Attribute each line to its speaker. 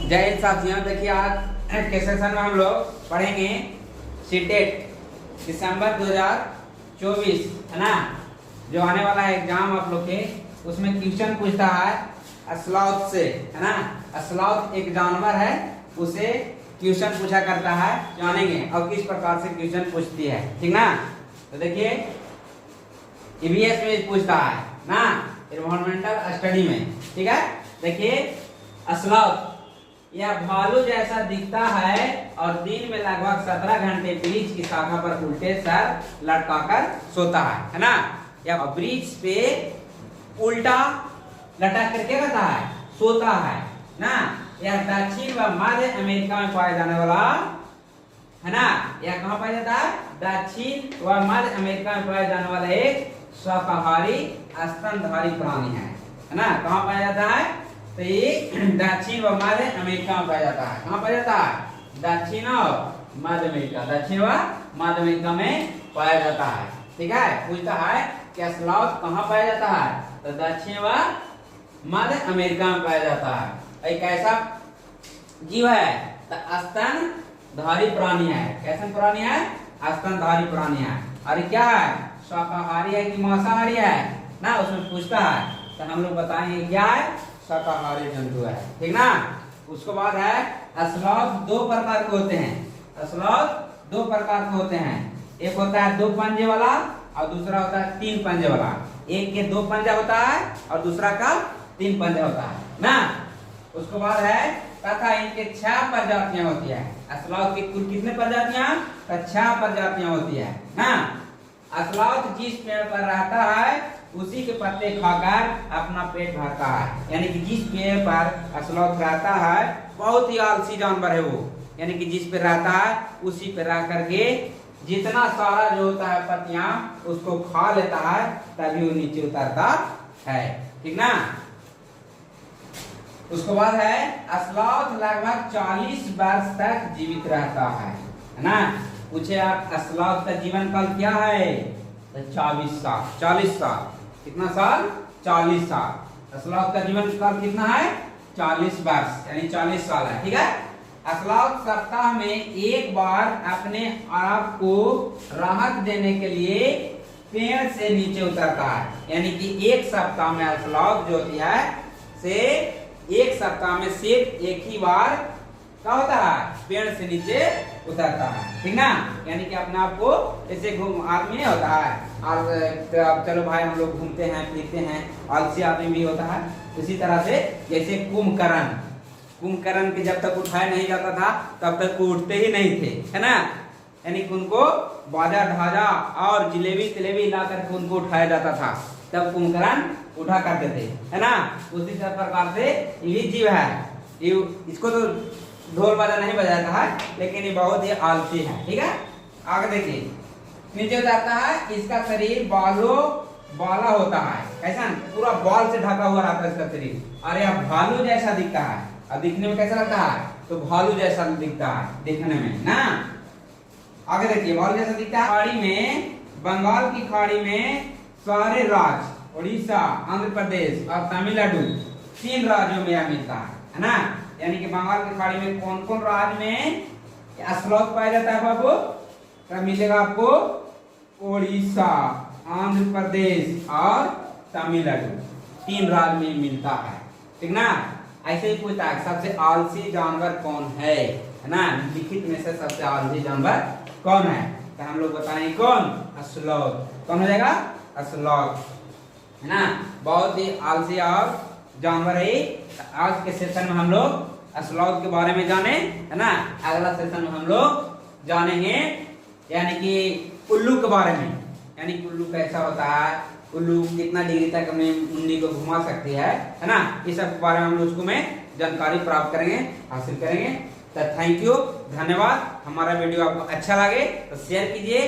Speaker 1: जय हिंद साथियों। देखिए आज के सेशन में हम लोग पढ़ेंगे सीटेट दिसंबर 2024 है ना, जो आने वाला है एग्जाम आप लोग के, उसमें क्वेश्चन पूछता है स्लॉथ से, है ना। स्लॉथ एक जानवर है, उसे क्वेश्चन पूछा करता है, जानेंगे और किस प्रकार से क्वेश्चन पूछती है, ठीक ना। तो देखिए ईवीएस में पूछता है ना, एनवायरमेंटल स्टडी में, ठीक है। देखिए स्लॉथ यह भालू जैसा दिखता है और दिन में लगभग 17 घंटे वृक्ष की शाखा पर उल्टे सर लटकाकर सोता है ना। यह वृक्ष पे उल्टा लटक करके रहता है, सोता है ना। यह दक्षिण व मध्य अमेरिका में पाया जाने वाला है ना। यह कहाँ पाया जाता है? दक्षिण व मध्य अमेरिका में पाया जाने वाला एक शाकाहारी स्तनधारी प्राणी है ना। कहाँ पाया जाता है? तो ये दक्षिण व मध्य अमेरिका में पाया जाता है। कहाँ पाया जाता है? दक्षिण और मध्य अमेरिका, दक्षिण व मध्य अमेरिका में पाया जाता है, ठीक है। पूछता है कि स्लॉथ कहाँ पाया जाता है? तो दक्षिण व मध्य अमेरिका में पाया जाता है। एक ऐसा जीव है, तो स्तनधारी प्राणी है। कैसा प्राणी है? स्तनधारी प्राणी है। और क्या है? शाकाहारी है कि मांसाहारी है ना, उसमें पूछता है। तो हम लोग बताएंगे क्या है, शाकाहारी जंतु है, ठीक ना। उसके बाद है स्लॉथ दो प्रकार के होते हैं। स्लॉथ दो प्रकार के होते हैं, एक होता है 2 पंजे वाला और दूसरा होता है 3 पंजे वाला। एक के 2 पंजा होता है और दूसरा का 3 पंजा होता है ना। उसके बाद है तथा इनके 6 प्रजातियां होती है। स्लॉथ की कुल कितने प्रजातियां? तो 6 प्रजातियां होती है ना। स्लॉथ जिस पेड़ पर रहता है उसी के पत्ते खाकर अपना पेट भरता है। यानी कि जिस पेड़ पर स्लॉथ रहता है, बहुत ही आलसी जानवर है वो, यानी कि जिस पे रहता है उसी पे रह करके जितना सारा जो होता है पत्तियां उसको खा लेता है, तभी वो नीचे उतरता है, ठीक ना। उसके बाद है स्लॉथ लगभग 40 वर्ष तक जीवित रहता है ना। पूछे आप स्लॉथ का जीवन काल क्या है? तो 24 साल। 40 साल। कितना साल? 40 साल। स्लॉथ का जीवन काल कितना है? 40 वर्ष, यानी 40 साल है, ठीक है। स्लॉथ सप्ताह में एक बार अपने आप को राहत देने के लिए पेड़ से नीचे उतरता है। यानी कि एक सप्ताह में स्लॉथ जो होती है से एक सप्ताह में सिर्फ एक ही बार क्या होता है? पेड़ से नीचे उतरता है, ठीक ना। यानी कि अपने आप को ऐसे आदमी नहीं होता है, और तो अब चलो भाई हम लोग घूमते हैं फिरते हैं, आलसी आदमी भी होता है। इसी तरह से जैसे कुंभकर्ण के जब तक उठाया नहीं जाता था तब तक वो उठते ही नहीं थे, है ना। यानी कि उनको बाजा ढाजा और जिलेबी तिलेबी ला करके उनको उठाया जाता था, तब कुंभकर्ण उठा करते थे, है ना। उसी प्रकार से ये जीव है, इसको तो ढोल बाजा नहीं बजाता है, लेकिन ये बहुत ही आलसी है, ठीक है। आगे देखिए, नीचे उतरता है, इसका शरीर बाला होता है, ऐसा पूरा बाल से ढका हुआ रहता है इसका शरीर, और यह भालू जैसा दिखता है। और दिखने में कैसा लगता है? तो भालू जैसा दिखता है दिखने में ना। आगे देखिए, भालू जैसा दिखता है। खाड़ी में, बंगाल की खाड़ी में सारे राज्य, उड़ीसा, आंध्र प्रदेश और तमिलनाडु, 3 राज्यों में यह मिलता है ना। यानी कि बंगाल की खाड़ी में कौन कौन राज्य में स्लॉथ पाया जाता है बाबू? तब मिलेगा आपको उड़ीसा, आंध्र प्रदेश और तमिलनाडु, 3 राज्य में मिलता है, ठीक ना। ऐसे ही पूछता है सबसे आलसी जानवर कौन है ना। लिखित में से सबसे आलसी जानवर कौन है? तो हम लोग बताएंगे कौन? स्लॉथ। कौन हो जाएगा? स्लॉथ, है ना। बहुत ही आलसी और जानवर है। आज के सेशन में हम लोग स्लॉथ के बारे में जाने, है ना। अगला सेशन में हम लोग जानेंगे यानी कि उल्लू के बारे में, यानी कि उल्लू कैसा होता है, उल्लू कितना डिग्री तक अपनी मुंडी को घुमा सकती है ना। इस सब के बारे में हम लोग उसको में जानकारी प्राप्त करेंगे, हासिल करेंगे। तो थैंक यू, धन्यवाद। हमारा वीडियो आपको अच्छा लगे तो शेयर कीजिए।